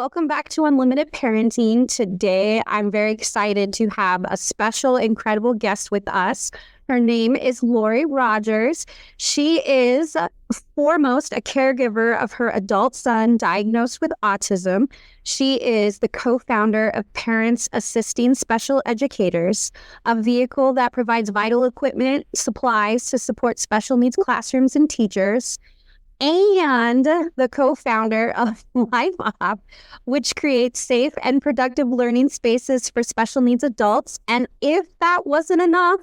Welcome back to Unlimited Parenting. Today, I'm very excited to have a special, incredible guest with us. Her name is Lori Rogers. She is foremost a caregiver of her adult son diagnosed with autism. She is the co-founder of Parents Assisting Special Educators, a vehicle that provides vital equipment, supplies to support special needs classrooms and teachers, and the co-founder of LifeUp, which creates safe and productive learning spaces for special needs adults. And if that wasn't enough,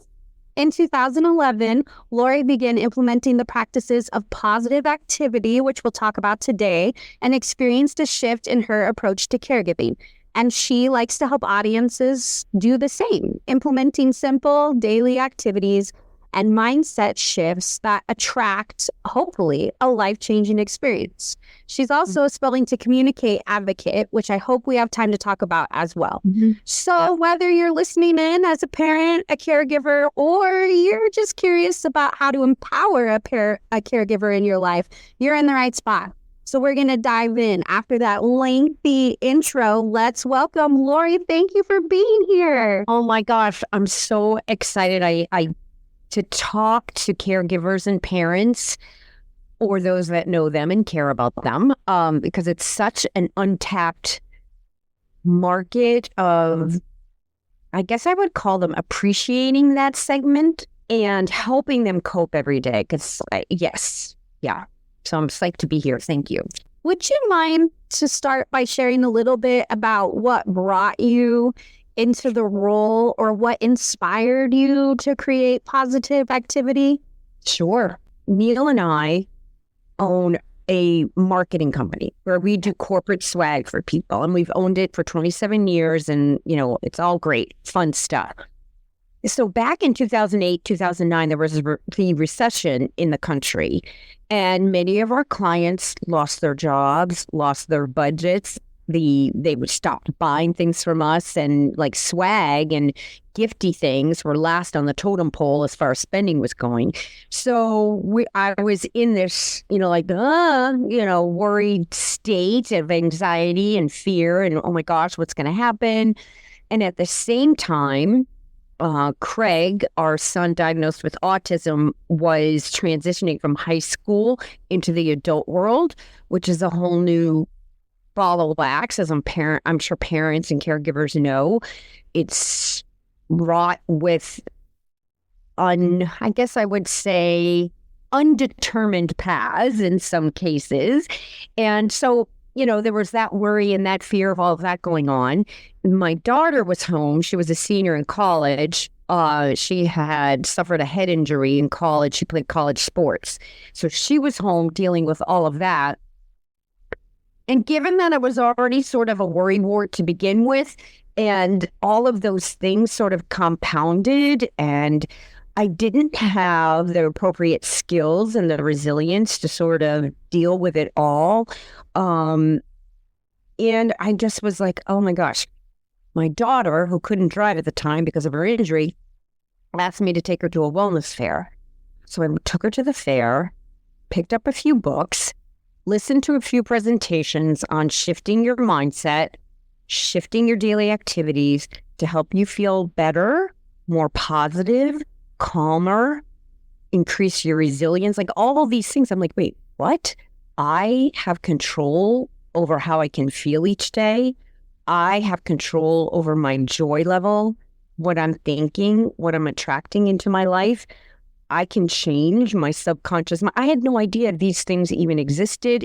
in 2011, Lori began implementing the practices of positive activity, which we'll talk about today, and experienced a shift in her approach to caregiving. And she likes to help audiences do the same, implementing simple daily activities and mindset shifts that attract, hopefully, a life-changing experience. She's also a Spelling to Communicate advocate, which I hope we have time to talk about as well. So whether you're listening in as a parent, a caregiver, or you're just curious about how to empower a caregiver in your life, you're in the right spot. So we're going to dive in. After that lengthy intro, let's welcome Lori. Thank you for being here. Oh my gosh, I'm so excited. I to talk to caregivers and parents, or those that know them and care about them, because it's such an untapped market of, I guess I would call them appreciating that segment and helping them cope every day. Because so I'm psyched to be here. Thank you. Would you mind to start by sharing a little bit about what brought you into the role, or what inspired you to create positive activity? Sure. Neil and I own a marketing company where we do corporate swag for people, and we've owned it for 27 years, and it's all great, fun stuff. So back in 2008, 2009, there was the recession in the country, and many of our clients lost their jobs, lost their budgets. They would stop buying things from us, and like swag and gifty things were last on the totem pole as far as spending was going. So I was in this, worried state of anxiety and fear and, oh my gosh, what's going to happen? And at the same time, Craig, our son diagnosed with autism, was transitioning from high school into the adult world, which is a whole new ball of wax, as I'm sure parents and caregivers know. It's wrought with I guess I would say undetermined paths in some cases. And so, there was that worry and that fear of all of that going on. My daughter was home. She was a senior in college. She had suffered a head injury in college. She played college sports. So she was home dealing with all of that. And given that I was already sort of a worrywart to begin with, and all of those things sort of compounded, and I didn't have the appropriate skills and the resilience to sort of deal with it all. And I just was like, oh my gosh, my daughter, who couldn't drive at the time because of her injury, asked me to take her to a wellness fair. So I took her to the fair, picked up a few books, listened to a few presentations on shifting your mindset, shifting your daily activities to help you feel better, more positive, calmer, increase your resilience, like all of these things. I'm like, wait, what? I have control over how I can feel each day. I have control over my joy level, what I'm thinking, what I'm attracting into my life. I can change my subconscious. I had no idea these things even existed.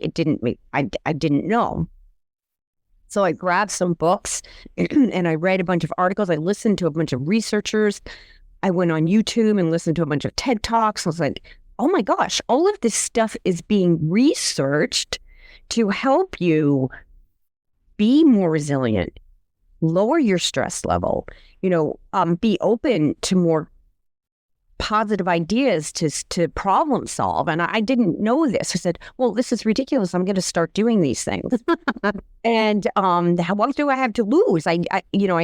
I didn't know. So I grabbed some books and I read a bunch of articles. I listened to a bunch of researchers. I went on YouTube and listened to a bunch of TED Talks. I was like, oh my gosh, all of this stuff is being researched to help you be more resilient, lower your stress level, be open to more positive ideas to problem solve. And I didn't know this. I said, well, this is ridiculous. I'm going to start doing these things. And what do I have to lose? I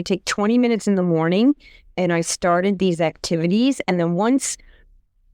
take 20 minutes in the morning and I started these activities. And then once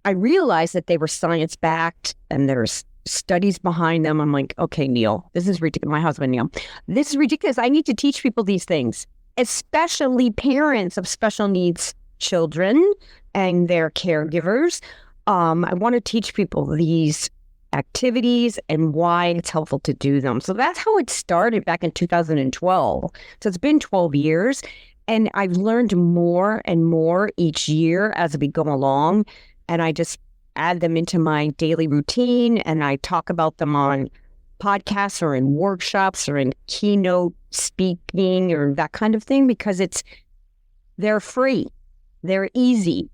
I realized that they were science-backed and there's studies behind them. I'm like, okay, Neil, this is ridiculous. My husband, Neil, this is ridiculous. I need to teach people these things, especially parents of special needs children and their caregivers. I want to teach people these activities and why it's helpful to do them. So that's how it started back in 2012. So it's been 12 years. And I've learned more and more each year as we go along. And I just add them into my daily routine. And I talk about them on podcasts or in workshops or in keynote speaking or that kind of thing, because they're free. They're easy.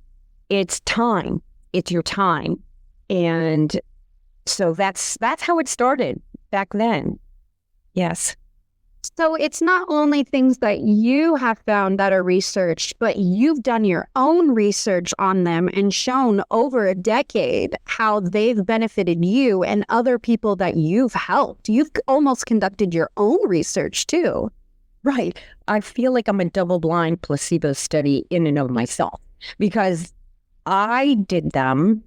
It's time. It's your time. And so that's how it started back then. Yes. So it's not only things that you have found that are researched, but you've done your own research on them and shown over a decade how they've benefited you and other people that you've helped. You've almost conducted your own research too. Right. I feel like I'm a double-blind placebo study in and of myself, because I did them,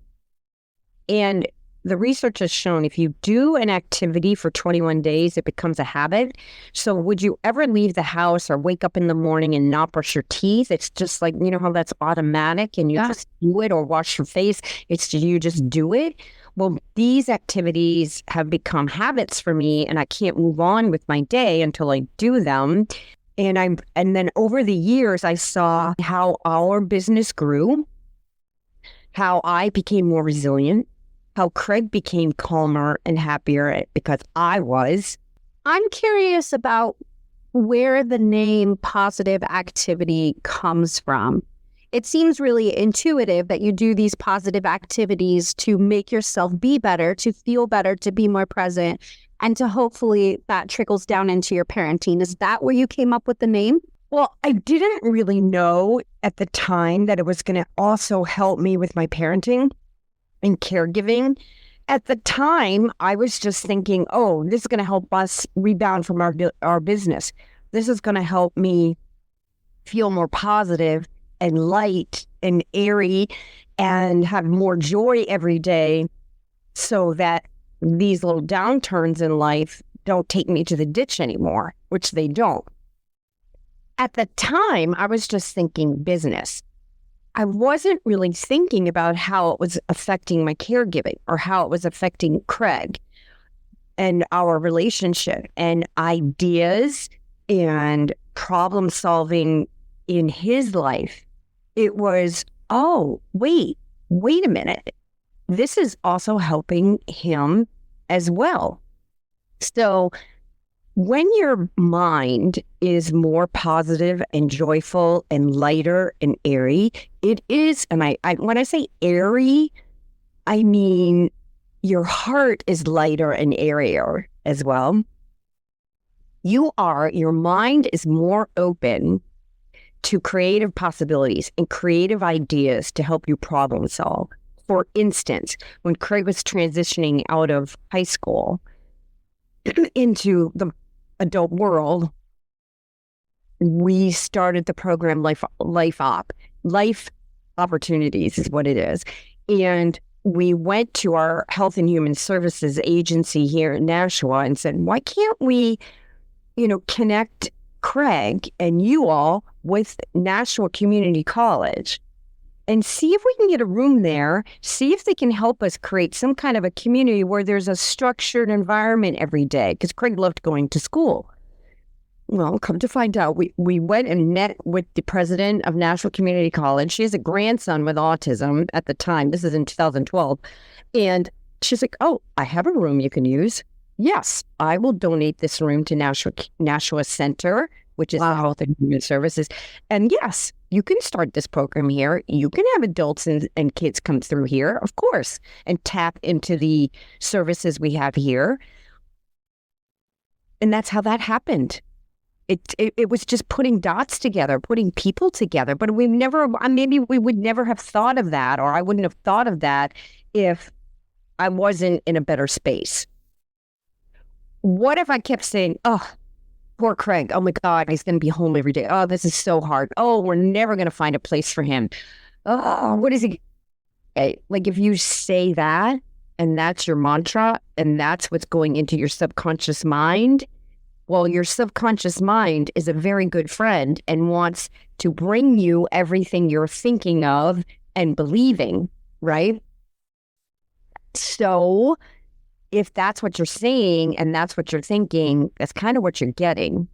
and the research has shown if you do an activity for 21 days, it becomes a habit. So would you ever leave the house or wake up in the morning and not brush your teeth? It's just like, you know how that's automatic and you just do it, or wash your face. You just do it. Well, these activities have become habits for me, and I can't move on with my day until I do them. And then over the years, I saw how our business grew, how I became more resilient, how Craig became calmer and happier because I was. I'm curious about where the name positive activity comes from. It seems really intuitive that you do these positive activities to make yourself be better, to feel better, to be more present, and to hopefully that trickles down into your parenting. Is that where you came up with the name? Well, I didn't really know at the time that it was going to also help me with my parenting and caregiving. At the time, I was just thinking, oh, this is going to help us rebound from our business. This is going to help me feel more positive and light and airy and have more joy every day, so that these little downturns in life don't take me to the ditch anymore, which they don't. At the time, I was just thinking business. I wasn't really thinking about how it was affecting my caregiving or how it was affecting Craig and our relationship and ideas and problem solving in his life. It was, oh, wait a minute. This is also helping him as well. So when your mind is more positive and joyful and lighter and airy, it is, and I when I say airy, I mean your heart is lighter and airier as well. Your mind is more open to creative possibilities and creative ideas to help you problem solve. For instance, when Craig was transitioning out of high school into the adult world, we started the program Life Opportunities is what it is. And we went to our Health and Human Services agency here in Nashua and said, why can't we, connect Craig and you all with Nashua Community College and see if we can get a room there, see if they can help us create some kind of a community where there's a structured environment every day, because Craig loved going to school. Well, come to find out, we went and met with the president of Nashua Community College. She has a grandson with autism at the time. This is in 2012. And she's like, oh, I have a room you can use. Yes, I will donate this room to Nashua Center, which is Health and Human Services. And yes, you can start this program here. You can have adults and kids come through here, of course, and tap into the services we have here. And that's how that happened. It was just putting dots together, putting people together. But maybe we would never have thought of that, or I wouldn't have thought of that if I wasn't in a better space. What if I kept saying, oh, poor Craig, oh my God, he's going to be home every day. Oh, this is so hard. Oh, we're never going to find a place for him. Oh, what is he? Like if you say that, and that's your mantra, and that's what's going into your subconscious mind, well, your subconscious mind is a very good friend and wants to bring you everything you're thinking of and believing, right? So if that's what you're saying and that's what you're thinking, that's kind of what you're getting.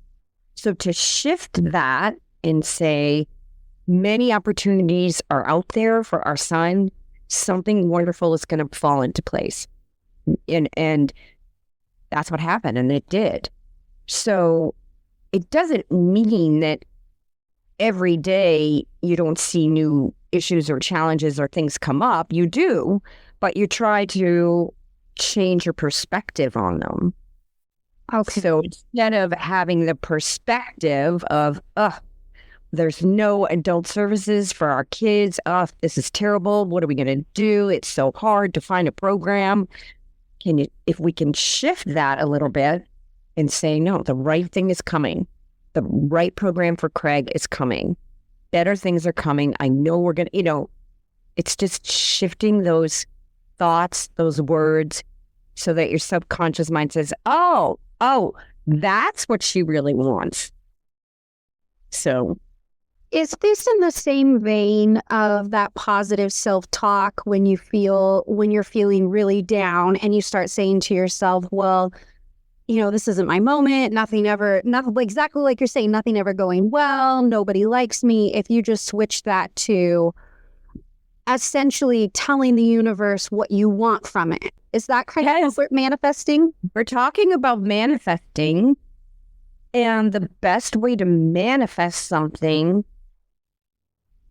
So to shift that and say, many opportunities are out there for our son, something wonderful is going to fall into place. And that's what happened, and it did. So it doesn't mean that every day you don't see new issues or challenges or things come up. You do, but you try to change your perspective on them. Okay. So instead of having the perspective of, there's no adult services for our kids. This is terrible. What are we going to do? It's so hard to find a program. If we can shift that a little bit and say, no, the right thing is coming. The right program for Craig is coming. Better things are coming. I know we're going to, it's just shifting those thoughts, those words, so that your subconscious mind says, oh, that's what she really wants. So is this in the same vein of that positive self-talk when you're feeling really down and you start saying to yourself, well, this isn't my moment, nothing exactly like you're saying, nothing ever going well, nobody likes me. If you just switch that to essentially telling the universe what you want from it. Is that kind of what manifesting? We're talking about manifesting, and the best way to manifest something,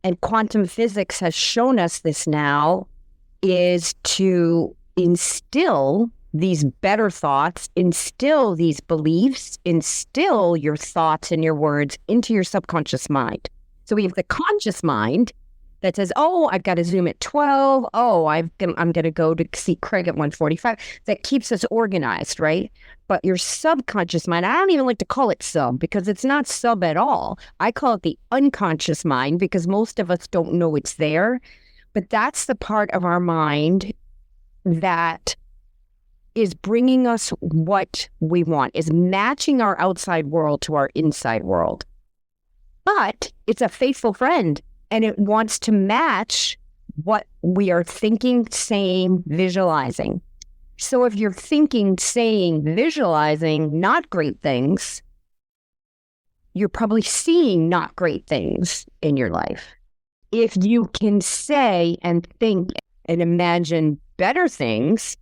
and quantum physics has shown us this now, is to instill these better thoughts, instill these beliefs, instill your thoughts and your words into your subconscious mind. So we have the conscious mind that says, oh, I've got to Zoom at 12. Oh, I'm going to go to see Craig at 1:45. That keeps us organized, right? But your subconscious mind, I don't even like to call it sub because it's not sub at all. I call it the unconscious mind because most of us don't know it's there. But that's the part of our mind that is bringing us what we want, is matching our outside world to our inside world. But it's a faithful friend. And it wants to match what we are thinking, saying, visualizing. So if you're thinking, saying, visualizing not great things, you're probably seeing not great things in your life. If you can say and think and imagine better things,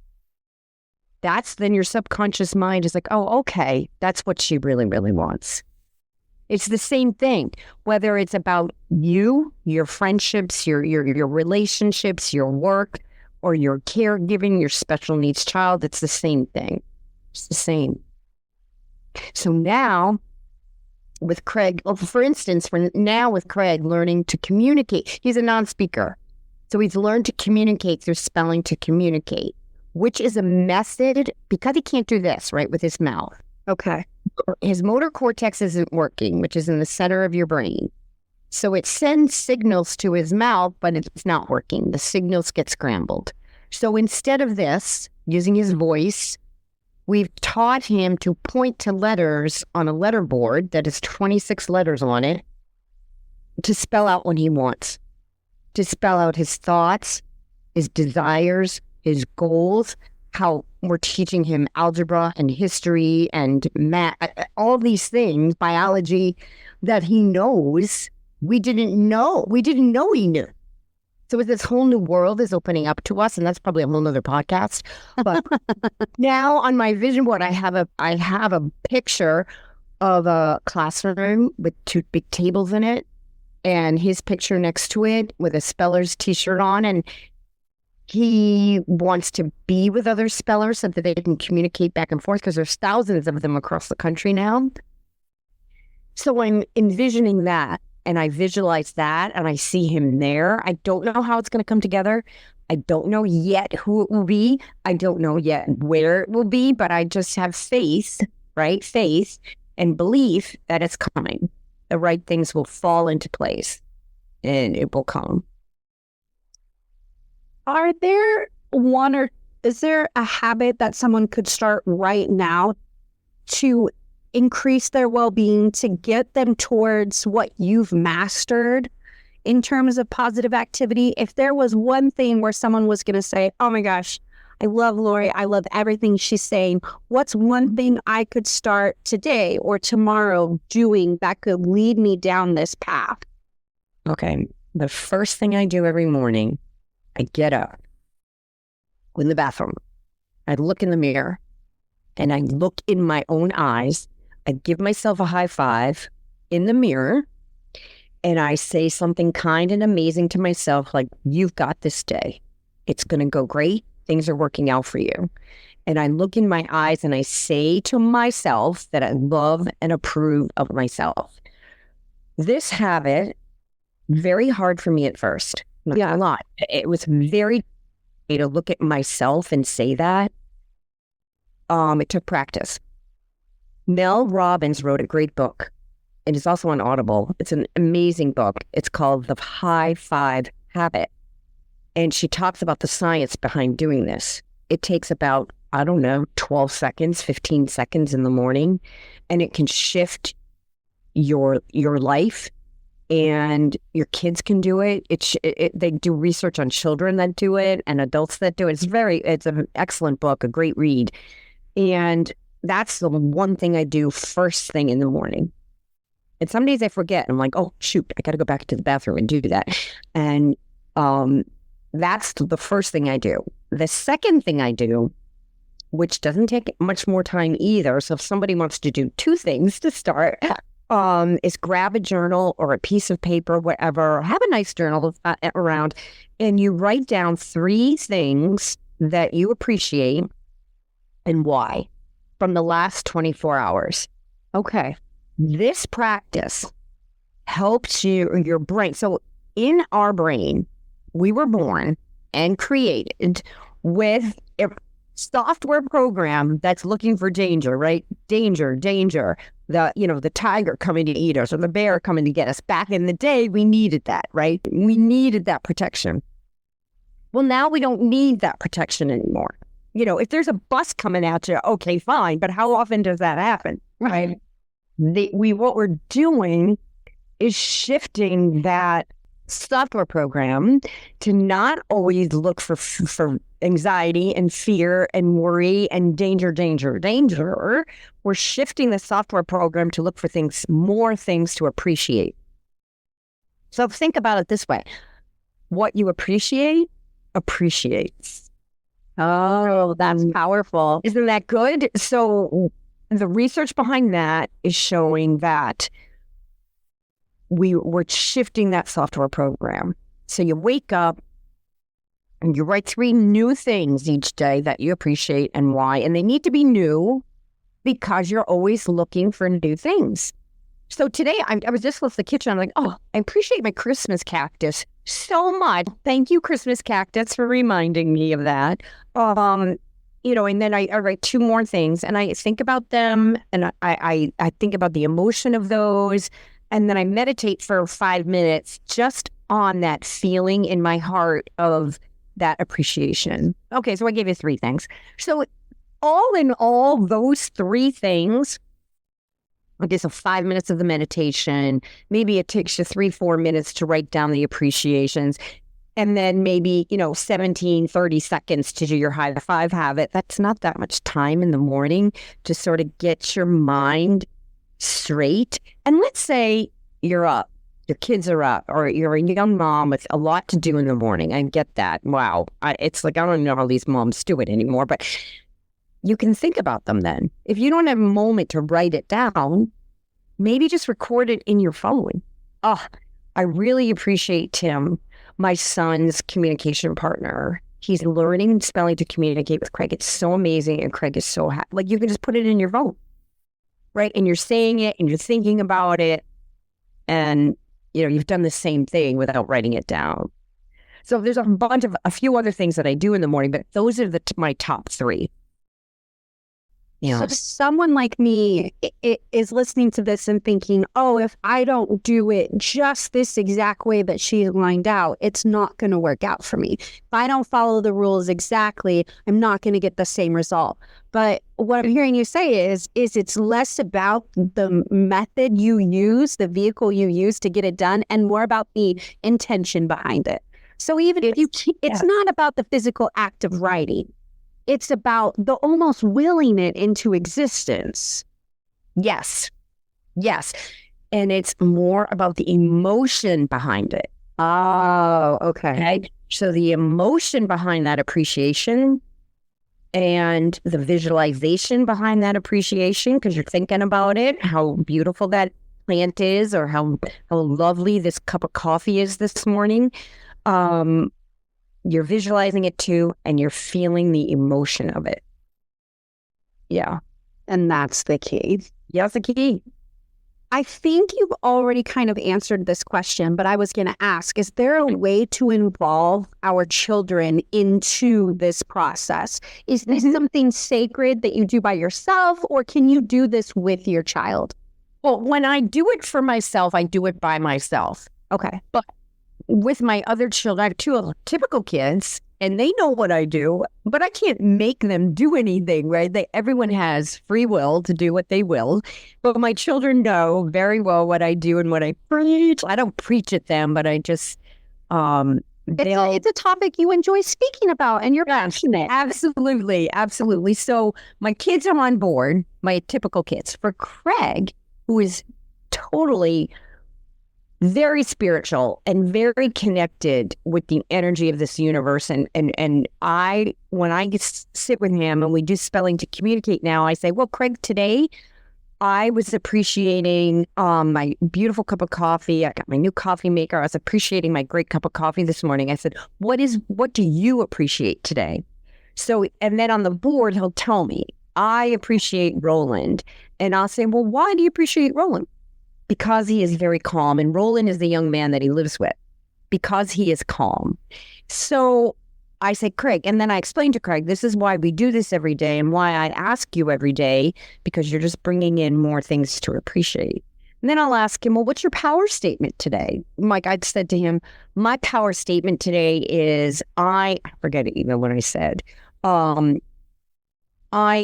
then your subconscious mind is like, oh, okay, that's what she really, really wants. It's the same thing, whether it's about you, your friendships, your relationships, your work, or your caregiving, your special needs child. It's the same thing. It's the same. So now with Craig, for instance, with Craig learning to communicate, he's a non-speaker. So he's learned to communicate through spelling to communicate, which is a method because he can't do this, right, with his mouth. Okay. His motor cortex isn't working, which is in the center of your brain. So it sends signals to his mouth, but it's not working. The signals get scrambled. So instead of this, using his voice, we've taught him to point to letters on a letter board that has 26 letters on it to spell out what he wants, to spell out his thoughts, his desires, his goals, how we're teaching him algebra and history and math, all these things, biology that he knows we didn't know he knew. So this whole new world is opening up to us, and that's probably a whole nother podcast. But now on my vision board, I have a picture of a classroom with two big tables in it, and his picture next to it with a speller's t-shirt on, and he wants to be with other spellers so that they can communicate back and forth because there's thousands of them across the country now. So I'm envisioning that, and I visualize that, and I see him there. I don't know how it's going to come together. I don't know yet who it will be. I don't know yet where it will be, but I just have faith, right? Faith and belief that it's coming. The right things will fall into place, and it will come. Are there one or is there a habit that someone could start right now to increase their well-being, to get them towards what you've mastered in terms of positive activity? If there was one thing where someone was going to say, oh my gosh, I love Lori, I love everything she's saying, what's one thing I could start today or tomorrow doing that could lead me down this path? Okay. The first thing I do every morning, I get up, go in the bathroom, I look in the mirror, and I look in my own eyes. I give myself a high five in the mirror, and I say something kind and amazing to myself, like, you've got this day. It's going to go great. Things are working out for you. And I look in my eyes and I say to myself that I love and approve of myself. This habit, very hard for me at first. Not a lot. It was very to look at myself and say that. It took practice. Mel Robbins wrote a great book. It is also on Audible. It's an amazing book. It's called The High Five Habit. And she talks about the science behind doing this. It takes about, 12 seconds, 15 seconds in the morning, and it can shift your life, and your kids can do it. They do research on children that do it and adults that do it. It's an excellent book, a great read. And that's the one thing I do first thing in the morning. And some days I forget. I'm like, oh, shoot, I got to go back to the bathroom and do that. And that's the first thing I do. The second thing I do, which doesn't take much more time either. So if somebody wants to do two things to start, is grab a journal or a piece of paper, whatever. Have a nice journal around, and you write down 3 things that you appreciate and why from the last 24 hours. Okay. This practice helps your brain. So in our brain, we were born and created with a software program that's looking for danger, right? Danger. The tiger coming to eat us or the bear coming to get us. Back in the day, we needed that, right? We needed that protection. Well, now we don't need that protection anymore. If there's a bus coming at you, okay, fine. But how often does that happen, right? What we're doing is shifting that software program to not always look for anxiety and fear and worry and danger. We're shifting the software program to look for more things to appreciate. So think about it this way. What you appreciate appreciates. Oh, that's powerful. Isn't that good? So the research behind that is showing that we're shifting that software program. So you wake up and you write 3 new things each day that you appreciate and why. And they need to be new because you're always looking for new things. So today I was just left the kitchen. I'm like, oh, I appreciate my Christmas cactus so much. Thank you, Christmas cactus, for reminding me of that. And then I write 2 more things and I think about them, and I think about the emotion of those. And then I meditate for 5 minutes just on that feeling in my heart of that appreciation. Okay, so I gave you 3 things. So all in all, those 3 things, okay, so 5 minutes of the meditation, maybe it takes you 3-4 minutes to write down the appreciations, and then maybe, 30 seconds to do your high five habit. That's not that much time in the morning to sort of get your mind straight. And let's say you're up, your kids are up, or you're a young mom with a lot to do in the morning. I get that. Wow. It's like, I don't know how these moms do it anymore, but you can think about them then. If you don't have a moment to write it down, maybe just record it in your phone. Oh, I really appreciate Tim, my son's communication partner. He's learning spelling to communicate with Craig. It's so amazing, and Craig is so happy. Like, you can just put it in your phone, right? And you're saying it, and you're thinking about it, and you've done the same thing without writing it down. So there's a few other things that I do in the morning, but those are my top 3. Yeah. So someone like me is listening to this and thinking, oh, if I don't do it just this exact way that she lined out, it's not going to work out for me. If I don't follow the rules exactly, I'm not going to get the same result. But what I'm hearing you say is it's less about the method you use, the vehicle you use to get it done, and more about the intention behind it. So even if it's not about the physical act of writing. It's about the almost willing it into existence. Yes. Yes. And it's more about the emotion behind it. Oh, okay. So the emotion behind that appreciation and the visualization behind that appreciation, because you're thinking about it, how beautiful that plant is, or how lovely this cup of coffee is this morning. You're visualizing it too, and you're feeling the emotion of it. Yeah. And that's the key. Yeah, that's the key. I think you've already kind of answered this question, but I was going to ask, is there a way to involve our children into this process? Is this something sacred that you do by yourself, or can you do this with your child? Well, when I do it for myself, I do it by myself. Okay. But with my other children, I have two typical kids, and they know what I do, but I can't make them do anything, right? Everyone has free will to do what they will, but my children know very well what I do and what I preach. I don't preach at them, but I just, it's a topic you enjoy speaking about, and you're passionate. Absolutely, absolutely. So my kids are on board, my typical kids. For Craig, who is totally very spiritual and very connected with the energy of this universe. And when I sit with him and we do spelling to communicate now, I say, well, Craig, today I was appreciating my beautiful cup of coffee. I got my new coffee maker. I was appreciating my great cup of coffee this morning. I said, what do you appreciate today? So, and then on the board, he'll tell me, I appreciate Roland. And I'll say, well, why do you appreciate Roland? Because he is very calm. And Roland is the young man that he lives with, because he is calm. So I say, Craig, and then I explain to Craig, this is why we do this every day and why I ask you every day, because you're just bringing in more things to appreciate. And then I'll ask him, well, what's your power statement today? Like I said to him, my power statement today is I forget even what I said. I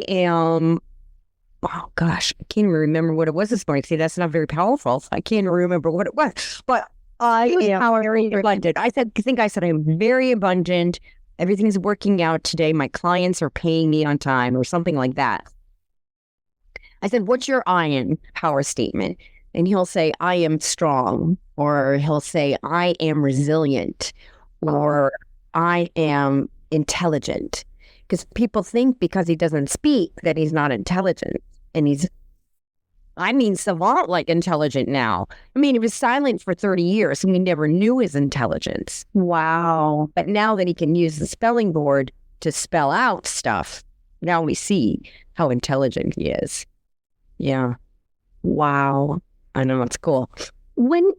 am... Oh gosh, I can't even remember what it was this morning. See, that's not very powerful. I can't remember what it was. But I am very abundant. I think I said I'm very abundant. Everything's working out today. My clients are paying me on time, or something like that. I said, what's your iron power statement? And he'll say, I am strong. Or he'll say, I am resilient. Or I am intelligent. Because people think because he doesn't speak that he's not intelligent. And savant like intelligent now. I mean, he was silent for 30 years and we never knew his intelligence. Wow. But now that he can use the spelling board to spell out stuff, now we see how intelligent he is. Yeah. Wow. I know, it's cool. When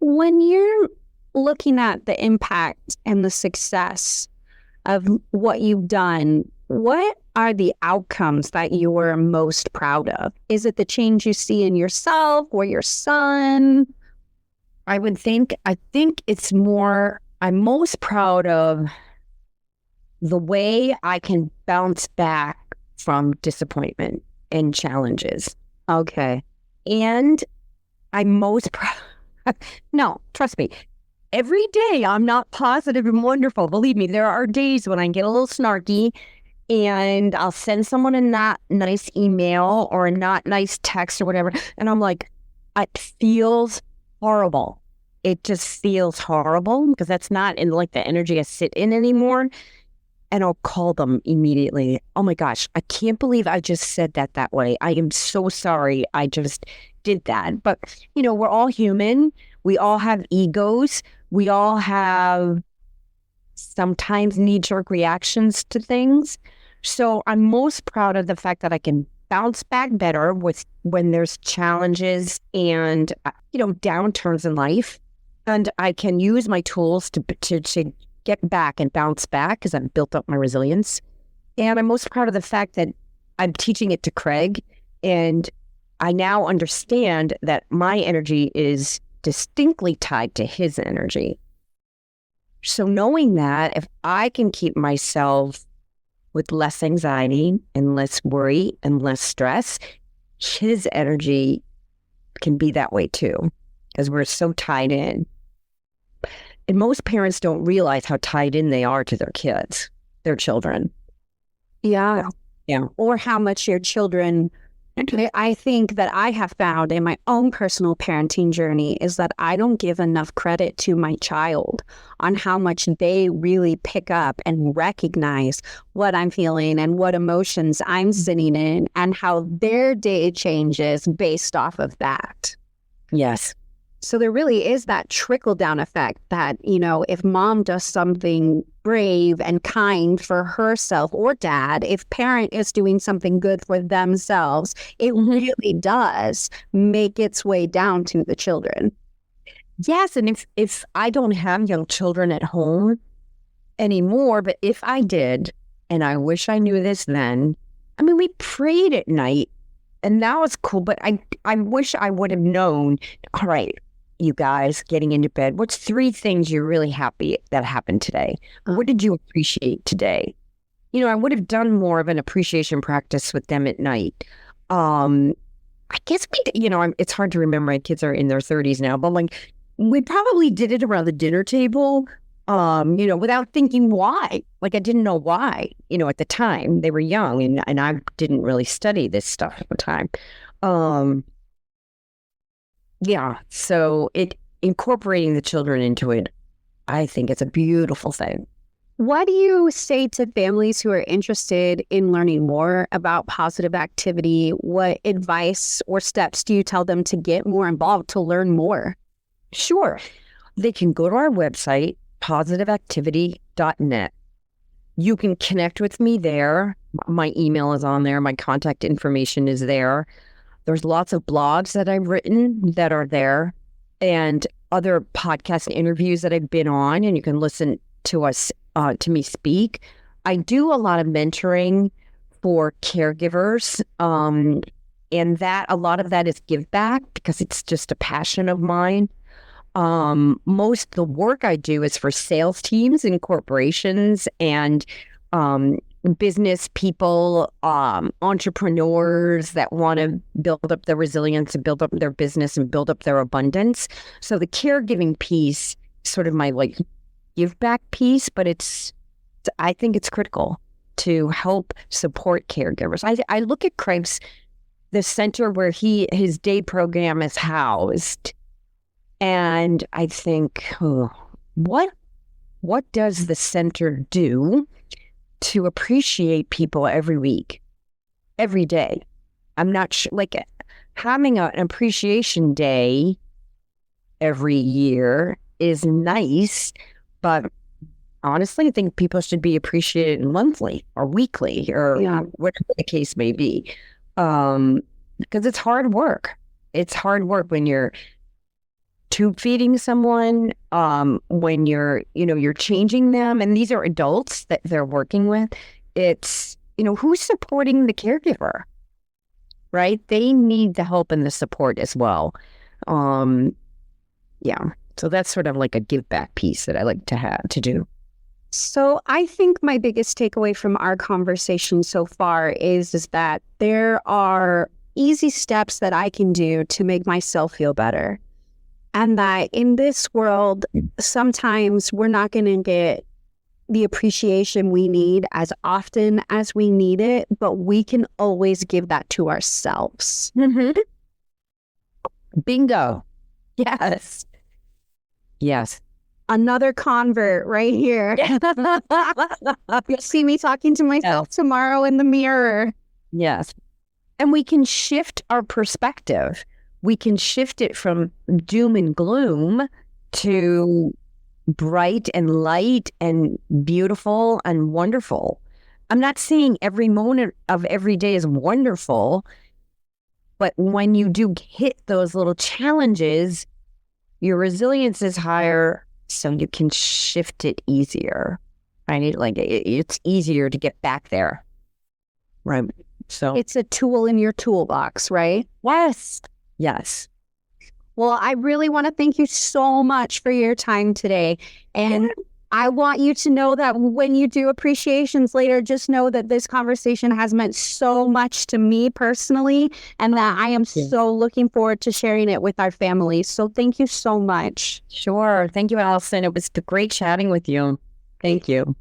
you're looking at the impact and the success of what you've done, what are the outcomes that you are most proud of? Is it the change you see in yourself or your son? I think it's more, I'm most proud of the way I can bounce back from disappointment and challenges. Okay. And I'm most proud, no, trust me, every day I'm not positive and wonderful. Believe me, there are days when I get a little snarky and I'll send someone a not nice email or a not nice text or whatever. And I'm like, it feels horrible. It just feels horrible because that's not in like the energy I sit in anymore. And I'll call them immediately. Oh my gosh, I can't believe I just said that way. I am so sorry. I just did that. But, we're all human. We all have egos. We all have sometimes knee-jerk reactions to things. So I'm most proud of the fact that I can bounce back better when there's challenges and, downturns in life. And I can use my tools to get back and bounce back because I've built up my resilience. And I'm most proud of the fact that I'm teaching it to Craig, and I now understand that my energy is distinctly tied to his energy. So knowing that, if I can keep myself with less anxiety and less worry and less stress, his energy can be that way too, because we're so tied in. And most parents don't realize how tied in they are to their kids, their children. Yeah. Yeah. Or how much your children, I think that I have found in my own personal parenting journey is that I don't give enough credit to my child on how much they really pick up and recognize what I'm feeling and what emotions I'm sitting in and how their day changes based off of that. Yes. So there really is that trickle down effect that, you know, if mom does something brave and kind for herself, or dad, if parent is doing something good for themselves, it really does make its way down to the children. Yes. And if I don't have young children at home anymore, but if I did, and I wish I knew this then, I mean, we prayed at night and that was cool, but I wish I would have known, all right, you guys getting into bed, what's 3 things you're really happy that happened today? What did you appreciate today? You know, I would have done more of an appreciation practice with them at night. I guess it's hard to remember. My kids are in their 30s now, but like we probably did it around the dinner table, without thinking why. Like I didn't know why, at the time. They were young and I didn't really study this stuff at the time. Yeah. So incorporating the children into it, I think it's a beautiful thing. What do you say to families who are interested in learning more about positive activity? What advice or steps do you tell them to get more involved, to learn more? Sure. They can go to our website, positiveactivity.net. You can connect with me there. My email is on there. My contact information is there. There's lots of blogs that I've written that are there and other podcast interviews that I've been on, and you can listen to me speak. I do a lot of mentoring for caregivers, and that a lot of that is give back because it's just a passion of mine. Most of the work I do is for sales teams and corporations and business people, entrepreneurs that want to build up their resilience and build up their business and build up their abundance. So the caregiving piece, sort of my like give back piece, but I think it's critical to help support caregivers. I look at Craig's, the center where his day program is housed, and I think, what does the center do to appreciate people every week, every day? I'm not sure, like having an appreciation day every year is nice, but honestly, I think people should be appreciated monthly or weekly or whatever the case may be. Because it's hard work. It's hard work when you're tube feeding someone, when you're changing them, and these are adults that they're working with. It's, who's supporting the caregiver, right? They need the help and the support as well. So that's sort of like a give back piece that I like to do. So I think my biggest takeaway from our conversation so far is that there are easy steps that I can do to make myself feel better. And that in this world, sometimes we're not going to get the appreciation we need as often as we need it, but we can always give that to ourselves. Mm-hmm. Bingo. Yes. Yes. Another convert right here. You'll see me talking to myself tomorrow in the mirror. Yes. And we can shift our perspective. We can shift it from doom and gloom to bright and light and beautiful and wonderful. I'm not saying every moment of every day is wonderful, but when you do hit those little challenges, your resilience is higher, so you can shift it easier. Right? Like it's easier to get back there. Right. So It's a tool in your toolbox, right? yes. Well, I really want to thank you so much for your time today. And I want you to know that when you do appreciations later, just know that this conversation has meant so much to me personally, and that I am so looking forward to sharing it with our family. So thank you so much. Sure. Thank you, Allison. It was great chatting with you. Thank you.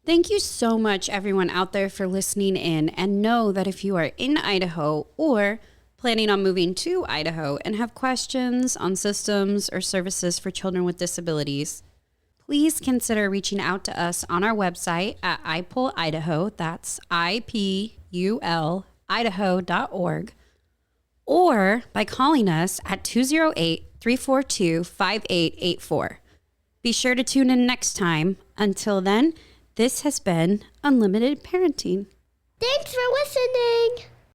Thank you so much, everyone out there, for listening in. And know that if you are in Idaho or planning on moving to Idaho and have questions on systems or services for children with disabilities, please consider reaching out to us on our website at IPUL Idaho. That's IPUL Idaho.org. Or by calling us at 208-342-5884. Be sure to tune in next time. Until then, this has been Unlimited Parenting. Thanks for listening.